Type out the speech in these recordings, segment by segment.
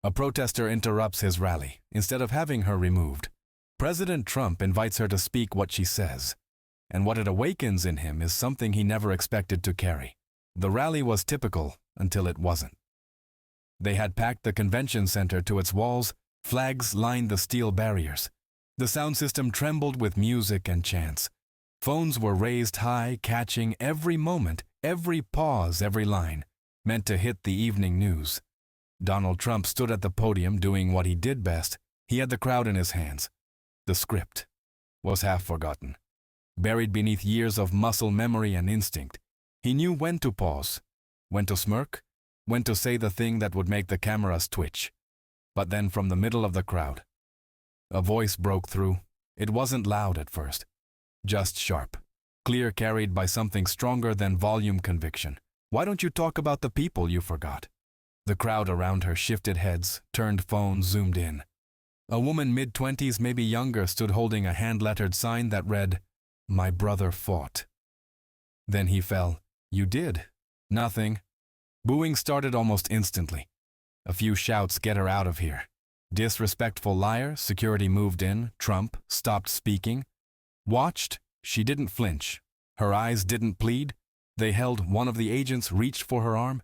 A protester interrupts his rally, instead of having her removed. President Trump invites her to speak what she says, and what it awakens in him is something he never expected to carry. The rally was typical until it wasn't. They had packed the convention center to its walls, flags lined the steel barriers. The sound system trembled with music and chants. Phones were raised high, catching every moment, every pause, every line, meant to hit the evening news. Donald Trump stood at the podium doing what he did best. He had the crowd in his hands. The script was half forgotten, buried beneath years of muscle memory and instinct. He knew when to pause, when to smirk, when to say the thing that would make the cameras twitch. But then from the middle of the crowd, a voice broke through. It wasn't loud at first, just sharp, clear, carried by something stronger than volume conviction. Why don't you talk about the people you forgot? The crowd around her shifted heads, turned phones, zoomed in. A woman mid-20s, maybe younger, stood holding a hand-lettered sign that read, "My brother fought." Then he fell. "You did?" "Nothing." Booing started almost instantly. A few shouts, "Get her out of here." Disrespectful liar. Security moved in. Trump stopped speaking. Watched. She didn't flinch. Her eyes didn't plead. They held. One of the agents reached for her arm.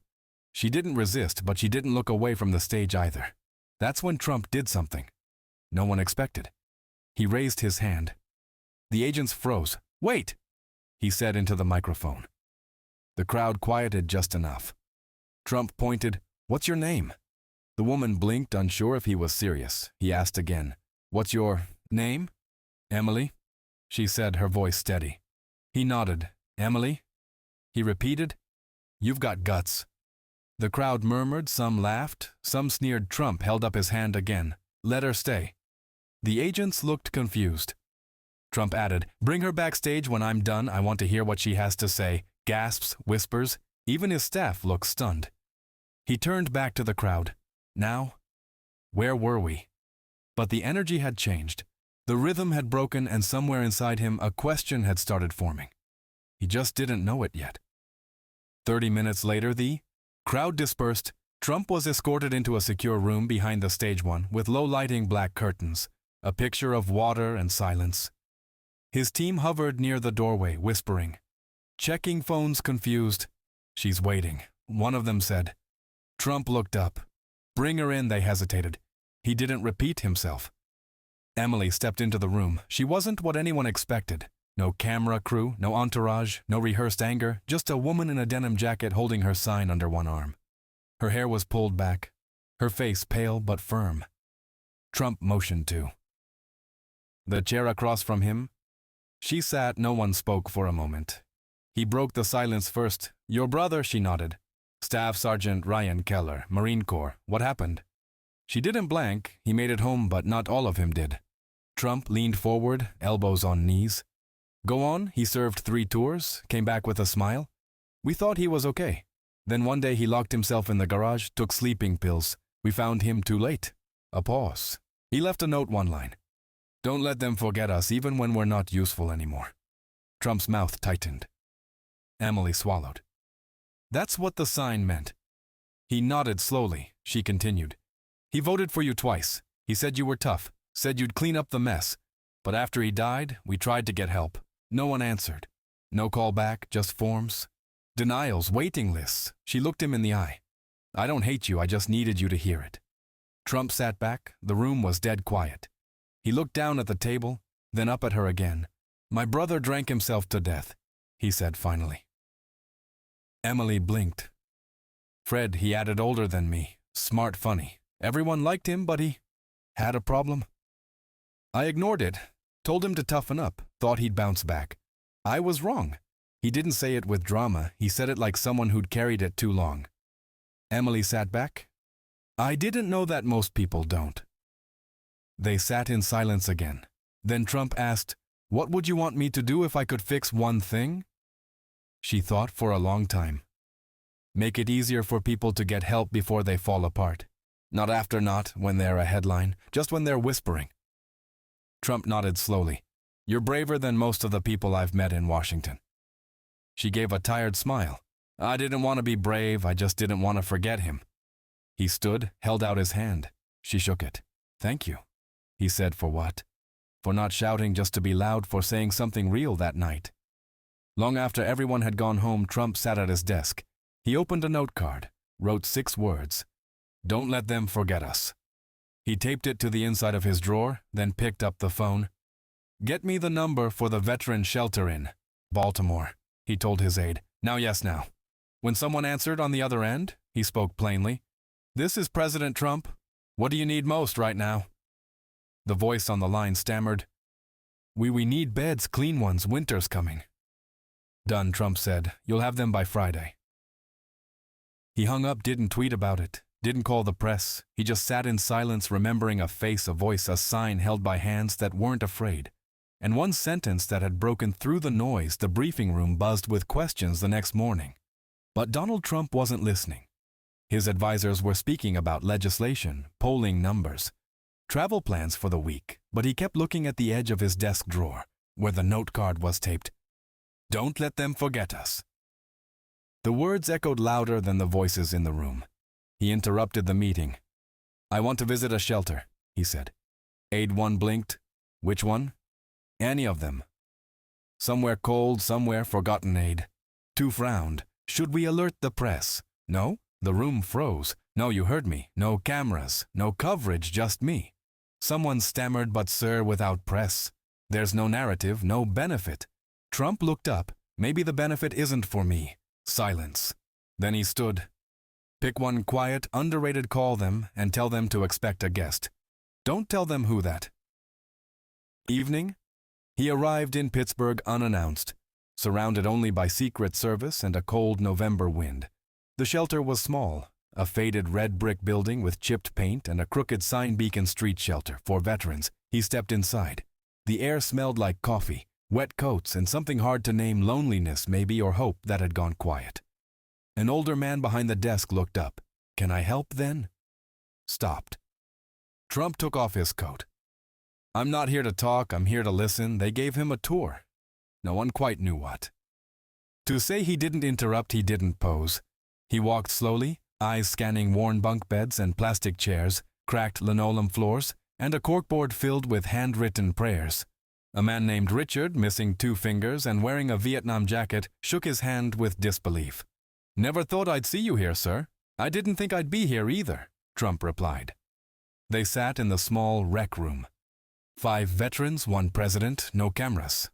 She didn't resist, but she didn't look away from the stage either. That's when Trump did something no one expected. He raised his hand. The agents froze. "Wait," he said into the microphone. The crowd quieted just enough. Trump pointed. "What's your name?" The woman blinked, unsure if he was serious. He asked again, "What's your name?" "Emily," she said, her voice steady. He nodded. "Emily?" He repeated, "You've got guts." The crowd murmured, some laughed, some sneered. Trump held up his hand again. "Let her stay." The agents looked confused. Trump added, "Bring her backstage when I'm done. I want to hear what she has to say." Gasps, whispers. Even his staff looked stunned. He turned back to the crowd. Now, where were we? But the energy had changed. The rhythm had broken, and somewhere inside him a question had started forming. He just didn't know it yet. 30 minutes later, the crowd dispersed. Trump was escorted into a secure room behind the stage one with low-lighting black curtains, a picture of water and silence. His team hovered near the doorway, whispering, checking phones, confused. "She's waiting," one of them said. Trump looked up. "Bring her in," they hesitated. He didn't repeat himself. Emily stepped into the room. She wasn't what anyone expected. No camera crew, no entourage, no rehearsed anger, just a woman in a denim jacket holding her sign under one arm. Her hair was pulled back, her face pale but firm. Trump motioned to the chair across from him. She sat. No one spoke for a moment. He broke the silence first. "Your brother," she nodded. "Staff Sergeant Ryan Keller, Marine Corps. What happened?" She didn't blank. He made it home, but not all of him did. Trump leaned forward, elbows on knees. "Go on." He served 3 tours, came back with a smile. "We thought he was okay. Then one day he locked himself in the garage, took sleeping pills. We found him too late." A pause. He left a note, one line. "Don't let them forget us, even when we're not useful anymore." Trump's mouth tightened. Emily swallowed. "That's what the sign meant." He nodded slowly. She continued. "He voted for you twice. He said you were tough, said you'd clean up the mess. But after he died, we tried to get help. No one answered. No call back, just forms. Denials, waiting lists." She looked him in the eye. "I don't hate you, I just needed you to hear it." Trump sat back. The room was dead quiet. He looked down at the table, then up at her again. "My brother drank himself to death," he said finally. Emily blinked. "Fred," he added, "older than me. Smart, funny. Everyone liked him, but he had a problem. I ignored it, told him to toughen up, thought he'd bounce back. I was wrong." He didn't say it with drama. He said it like someone who'd carried it too long. Emily sat back. "I didn't know that. Most people don't." They sat in silence again. Then Trump asked, "What would you want me to do if I could fix one thing?" She thought for a long time. "Make it easier for people to get help before they fall apart. Not after, not when they're a headline, just when they're whispering." Trump nodded slowly. "You're braver than most of the people I've met in Washington." She gave a tired smile. "I didn't want to be brave, I just didn't want to forget him." He stood, held out his hand. She shook it. "Thank you," he said. "For what?" For not shouting just to be loud, for saying something real that night. Long after everyone had gone home, Trump sat at his desk. He opened a note card, wrote 6 words. "Don't let them forget us." He taped it to the inside of his drawer, then picked up the phone. "Get me the number for the veteran shelter in Baltimore," he told his aide. "Now, yes, now." When someone answered on the other end, he spoke plainly. "This is President Trump. What do you need most right now?" The voice on the line stammered, We need beds, clean ones, winter's coming." "Done," Trump said. "You'll have them by Friday." He hung up, didn't tweet about it, didn't call the press. He just sat in silence, remembering a face, a voice, a sign held by hands that weren't afraid. And one sentence that had broken through the noise. The briefing room buzzed with questions the next morning. But Donald Trump wasn't listening. His advisors were speaking about legislation, polling numbers, travel plans for the week, but he kept looking at the edge of his desk drawer, where the note card was taped. "Don't let them forget us." The words echoed louder than the voices in the room. He interrupted the meeting. "I want to visit a shelter," he said. Aide 1 blinked. "Which one?" "Any of them." "Somewhere cold, somewhere forgotten." Aide 2 frowned. "Should we alert the press?" "No." The room froze. "No, you heard me. No cameras, no coverage, just me." Someone stammered, "But sir, without press, there's no narrative, no benefit." Trump looked up. "Maybe the benefit isn't for me." Silence. Then he stood. "Pick one quiet, underrated, call them, and tell them to expect a guest. Don't tell them who that." Evening. He arrived in Pittsburgh unannounced, surrounded only by Secret Service and a cold November wind. The shelter was small, a faded red brick building with chipped paint and a crooked sign, Beacon Street Shelter for Veterans. He stepped inside. The air smelled like coffee, wet coats, and something hard to name, loneliness maybe, or hope that had gone quiet. An older man behind the desk looked up. "Can I help then?" Stopped. Trump took off his coat. "I'm not here to talk, I'm here to listen." They gave him a tour. No one quite knew what. To say he didn't interrupt, he didn't pose. He walked slowly, eyes scanning worn bunk beds and plastic chairs, cracked linoleum floors, and a corkboard filled with handwritten prayers. A man named Richard, missing 2 fingers and wearing a Vietnam jacket, shook his hand with disbelief. "Never thought I'd see you here, sir." "I didn't think I'd be here either," Trump replied. They sat in the small rec room. 5 veterans, 1 president, no cameras.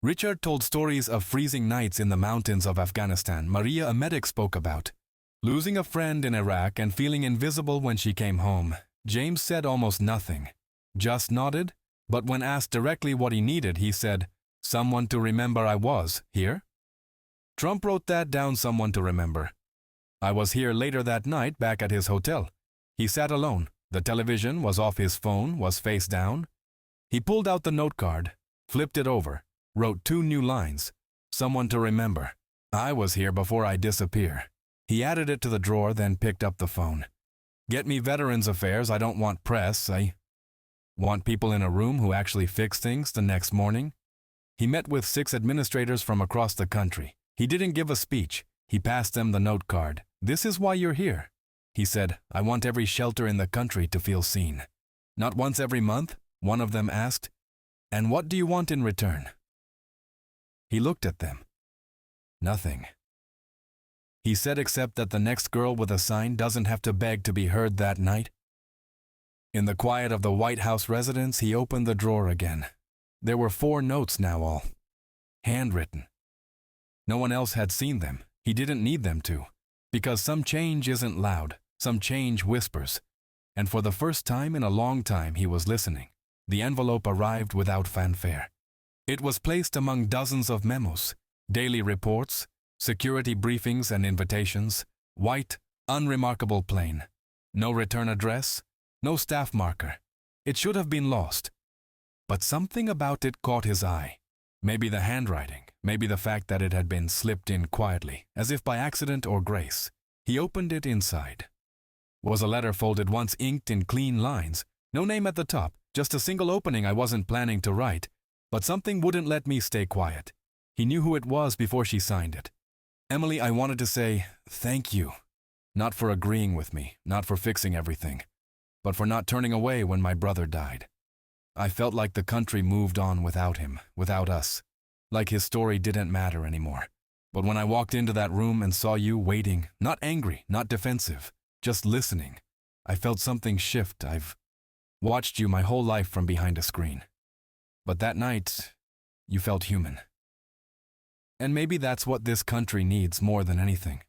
Richard told stories of freezing nights in the mountains of Afghanistan Maria, a medic, spoke about. Losing a friend in Iraq and feeling invisible when she came home. James said almost nothing, just nodded, but when asked directly what he needed, he said, "Someone to remember I was here." Trump wrote that down, someone to remember. "I was here later that night, back at his hotel." He sat alone. The television was off, his phone was face down. He pulled out the note card, flipped it over, wrote 2 new lines. "Someone to remember. I was here before I disappear." He added it to the drawer, then picked up the phone. "Get me Veterans Affairs. I don't want press. I want people in a room who actually fix things." The next morning, he met with 6 administrators from across the country. He didn't give a speech. He passed them the note card. "This is why you're here." He said, "I want every shelter in the country to feel seen." "Not once every month?" one of them asked. "And what do you want in return?" He looked at them. Nothing. He said, "Except that the next girl with a sign doesn't have to beg to be heard that night." In the quiet of the White House residence, he opened the drawer again. There were 4 notes now, all handwritten. No one else had seen them. He didn't need them to, because some change isn't loud, some change whispers. And for the first time in a long time, he was listening. The envelope arrived without fanfare. It was placed among dozens of memos, daily reports, security briefings and invitations, white, unremarkable plain. No return address, no staff marker. It should have been lost. But something about it caught his eye. Maybe the handwriting, maybe the fact that it had been slipped in quietly, as if by accident or grace. He opened it. Inside was a letter folded once, inked in clean lines. No name at the top, just a single opening. "I wasn't planning to write, but something wouldn't let me stay quiet." He knew who it was before she signed it. "Emily, I wanted to say thank you. Not for agreeing with me, not for fixing everything, but for not turning away when my brother died. I felt like the country moved on without him, without us, like his story didn't matter anymore. But when I walked into that room and saw you waiting, not angry, not defensive, just listening, I felt something shift. I've watched you my whole life from behind a screen. But that night, you felt human. And maybe that's what this country needs more than anything.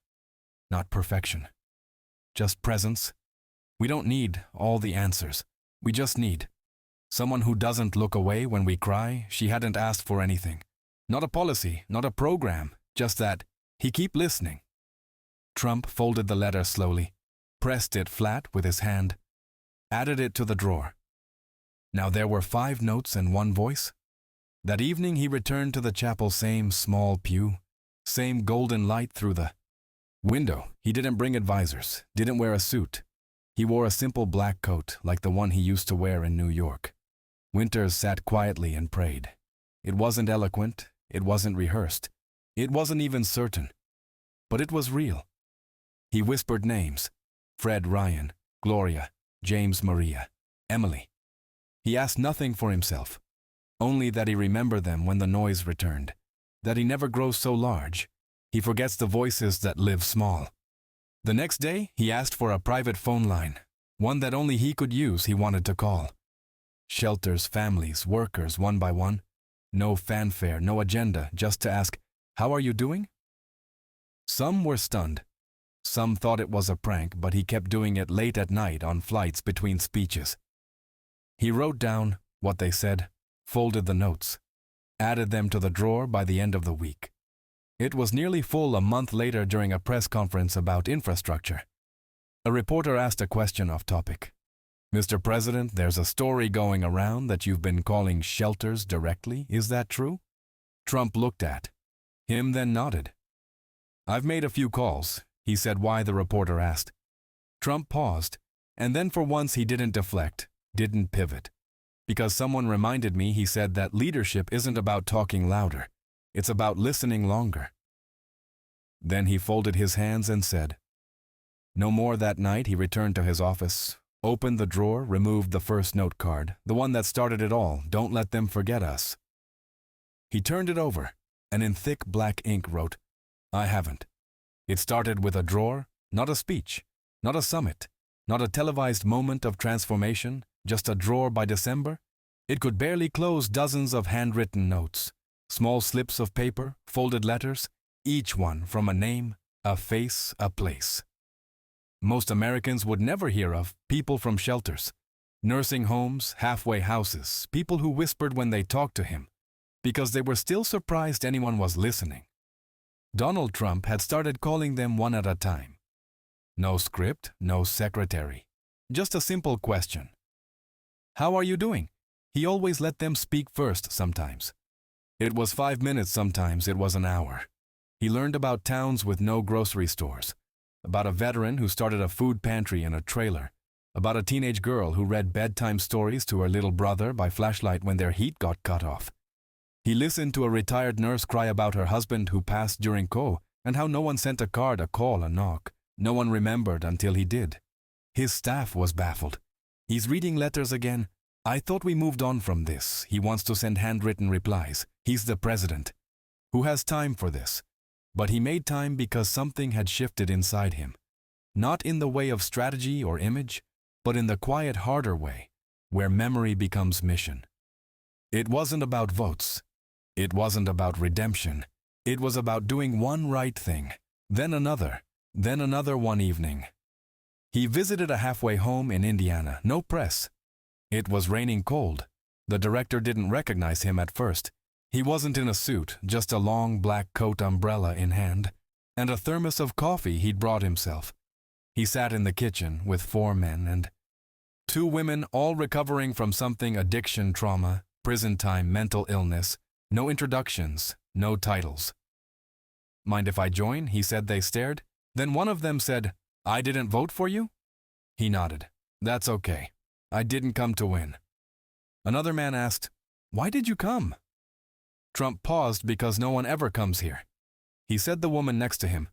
Not perfection. Just presence. We don't need all the answers. We just need someone who doesn't look away when we cry. She hadn't asked for anything. Not a policy, not a program, just that he keep listening. Trump folded the letter slowly, pressed it flat with his hand, added it to the drawer. Now there were 5 notes and 1 voice. That evening he returned to the chapel, same small pew, same golden light through the window. He didn't bring advisors, didn't wear a suit. He wore a simple black coat like the one he used to wear in New York. Winters sat quietly and prayed. It wasn't eloquent, it wasn't rehearsed, it wasn't even certain, but it was real. He whispered names: Fred Ryan, Gloria, James Maria, Emily. He asked nothing for himself, only that he remember them when the noise returned, that he never grows so large, he forgets the voices that live small. The next day, he asked for a private phone line, one that only he could use. He wanted to call. Shelters, families, workers, one by one. No fanfare, no agenda, just to ask, "How are you doing?" Some were stunned. Some thought it was a prank, but he kept doing it late at night on flights between speeches. He wrote down what they said, folded the notes, added them to the drawer by the end of the week. It was nearly full a month later during a press conference about infrastructure. A reporter asked a question off topic. "Mr. President, there's a story going around that you've been calling shelters directly. Is that true?" Trump looked at him, then nodded. "I've made a few calls," he said. Why, the reporter asked. Trump paused, and then for once he didn't deflect, didn't pivot. "Because someone reminded me," he said, "that leadership isn't about talking louder. It's about listening longer." Then he folded his hands and said no more. That night he returned to his office, opened the drawer, removed the first note card, the one that started it all: "Don't let them forget us." He turned it over, and in thick black ink wrote, "I haven't." It started with a drawer, not a speech, not a summit, not a televised moment of transformation, just a drawer. By December, it could barely close. Dozens of handwritten notes, small slips of paper, folded letters, each one from a name, a face, a place. Most Americans would never hear of. People from shelters, nursing homes, halfway houses, people who whispered when they talked to him, because they were still surprised anyone was listening. Donald Trump had started calling them one at a time. No script, no secretary, just a simple question. "How are you doing?" He always let them speak first. Sometimes it was 5 minutes, sometimes it was an hour. He learned about towns with no grocery stores, about a veteran who started a food pantry in a trailer, about a teenage girl who read bedtime stories to her little brother by flashlight when their heat got cut off. He listened to a retired nurse cry about her husband who passed during CO, and how no one sent a card, a call, a knock. No one remembered until he did. His staff was baffled. "He's reading letters again. I thought we moved on from this. He wants to send handwritten replies. He's the president. Who has time for this?" But he made time because something had shifted inside him. Not in the way of strategy or image, but in the quiet, harder way, where memory becomes mission. It wasn't about votes. It wasn't about redemption. It was about doing one right thing, then another one evening. He visited a halfway home in Indiana, no press. It was raining cold. The director didn't recognize him at first. He wasn't in a suit, just a long black coat, umbrella in hand, and a thermos of coffee he'd brought himself. He sat in the kitchen with 4 men and 2 women, all recovering from something: addiction, trauma, prison time, mental illness. No introductions, no titles. "Mind if I join?" he said. They stared. Then one of them said, "I didn't vote for you?" He nodded. "That's okay. I didn't come to win." Another man asked, "Why did you come?" Trump paused. "Because no one ever comes here." He said the woman next to him.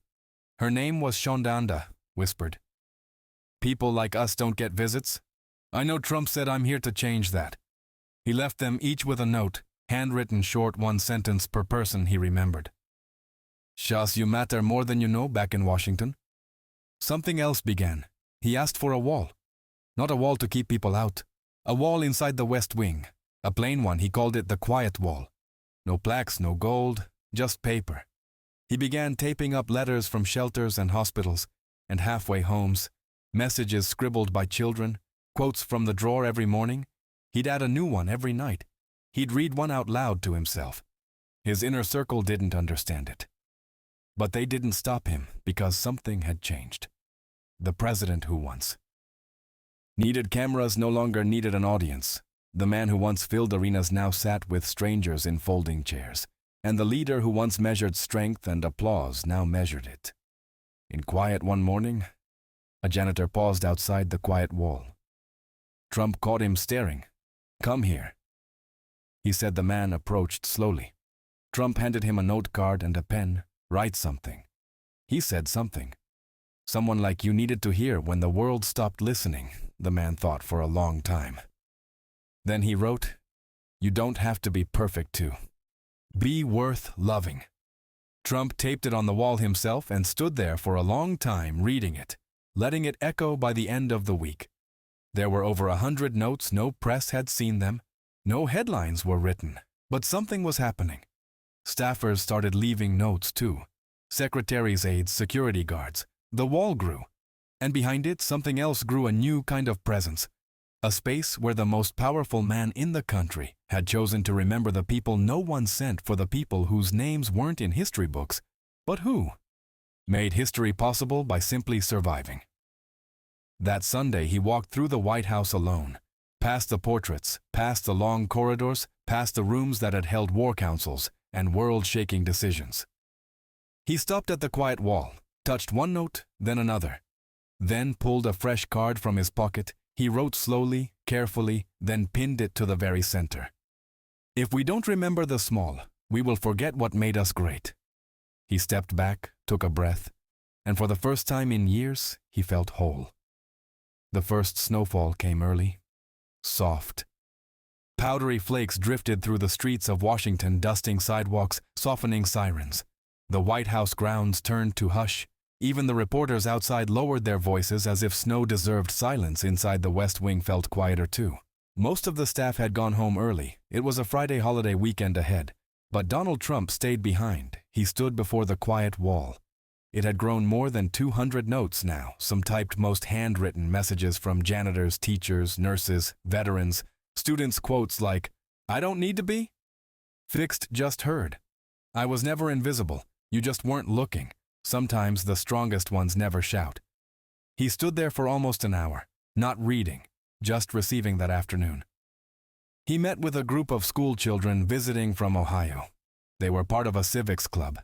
Her name was Shondanda, whispered. People like us don't get visits. I know Trump said I'm here to change that. He left them each with a note, handwritten short, one sentence per person he remembered. Shas, you matter more than you know back in Washington. Something else began. He asked for a wall. Not a wall to keep people out. A wall inside the West Wing. A plain one, he called it the quiet wall. No plaques, no gold, just paper. He began taping up letters from shelters and hospitals and halfway homes, messages scribbled by children, quotes from the drawer every morning. He'd add a new one every night. He'd read one out loud to himself. His inner circle didn't understand it. But they didn't stop him because something had changed. The president who once needed cameras no longer needed an audience. The man who once filled arenas now sat with strangers in folding chairs, and the leader who once measured strength and applause now measured it. In quiet one morning, a janitor paused outside the quiet wall. Trump caught him staring. "Come here," he said. The man approached slowly. Trump handed him a note card and a pen. "Write something." He said something. Someone like you needed to hear when the world stopped listening, the man thought for a long time. Then he wrote, "You don't have to be perfect to be worth loving." Trump taped it on the wall himself and stood there for a long time reading it, letting it echo by the end of the week. There were over 100 notes. No press had seen them. No headlines were written, but something was happening. Staffers started leaving notes too. Secretaries' aides, security guards. The wall grew, and behind it something else grew, a new kind of presence. A space where the most powerful man in the country had chosen to remember the people no one sent for the people whose names weren't in history books, but who made history possible by simply surviving. That Sunday he walked through the White House alone, past the portraits, past the long corridors, past the rooms that had held war councils and world-shaking decisions. He stopped at the quiet wall, touched one note, then another, then pulled a fresh card from his pocket. He wrote slowly, carefully, then pinned it to the very center. "If we don't remember the small, we will forget what made us great." He stepped back, took a breath, and for the first time in years, he felt whole. The first snowfall came early, soft. Powdery flakes drifted through the streets of Washington, dusting sidewalks, softening sirens. The White House grounds turned to hush. Even the reporters outside lowered their voices as if snow deserved silence. Inside, the West Wing felt quieter too. Most of the staff had gone home early. It was a Friday holiday weekend ahead. But Donald Trump stayed behind. He stood before the quiet wall. It had grown more than 200 notes now, some typed, most handwritten messages from janitors, teachers, nurses, veterans, students, quotes like, "I don't need to be," fixed, "just heard," "I was never invisible, you just weren't looking." Sometimes the strongest ones never shout. He stood there for almost an hour, not reading, just receiving that afternoon. He met with a group of school children visiting from Ohio. They were part of a civics club.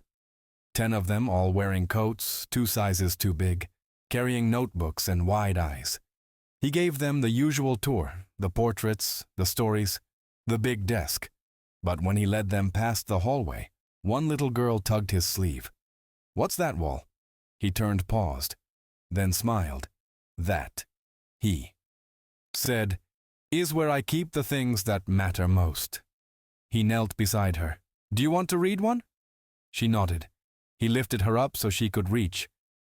10 of them, all wearing coats, 2 sizes too big, carrying notebooks and wide eyes. He gave them the usual tour, the portraits, the stories, the big desk. But when he led them past the hallway, one little girl tugged his sleeve. "What's that, Wall?" He turned, paused, then smiled. "That," he said, "is where I keep the things that matter most." He knelt beside her. "Do you want to read one?" She nodded. He lifted her up so she could reach.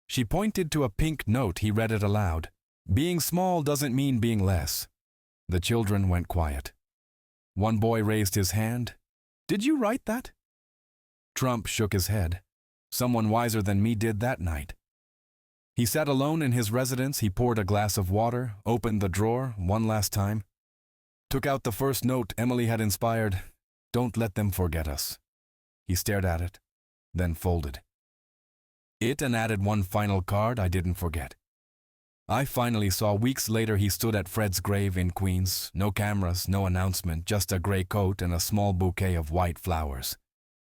She pointed to a pink note. He read it aloud. "Being small doesn't mean being less." The children went quiet. One boy raised his hand. "Did you write that?" Trump shook his head. "Someone wiser than me did that night." He sat alone in his residence. He poured a glass of water, opened the drawer one last time, took out the first note Emily had inspired. "Don't let them forget us." He stared at it, then folded it and added one final card. "I didn't forget." I finally saw. Weeks later, he stood at Fred's grave in Queens. No cameras, no announcement, just a gray coat and a small bouquet of white flowers.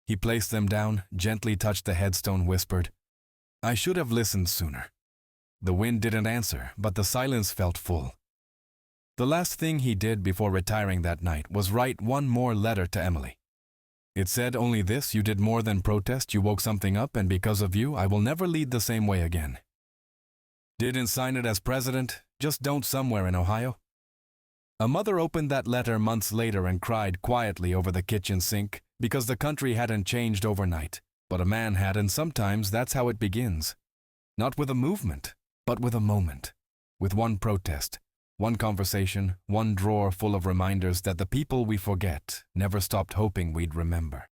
He placed them down, gently touched the headstone, whispered, "I should have listened sooner." The wind didn't answer, but the silence felt full. The last thing he did before retiring that night was write one more letter to Emily. It said only this: "You did more than protest, you woke something up, and because of you, I will never lead the same way again." Didn't sign it as president, just don't somewhere in Ohio? A mother opened that letter months later and cried quietly over the kitchen sink because the country hadn't changed overnight, but a man had, and sometimes that's how it begins. Not with a movement, but with a moment. With one protest, one conversation, one drawer full of reminders that the people we forget never stopped hoping we'd remember.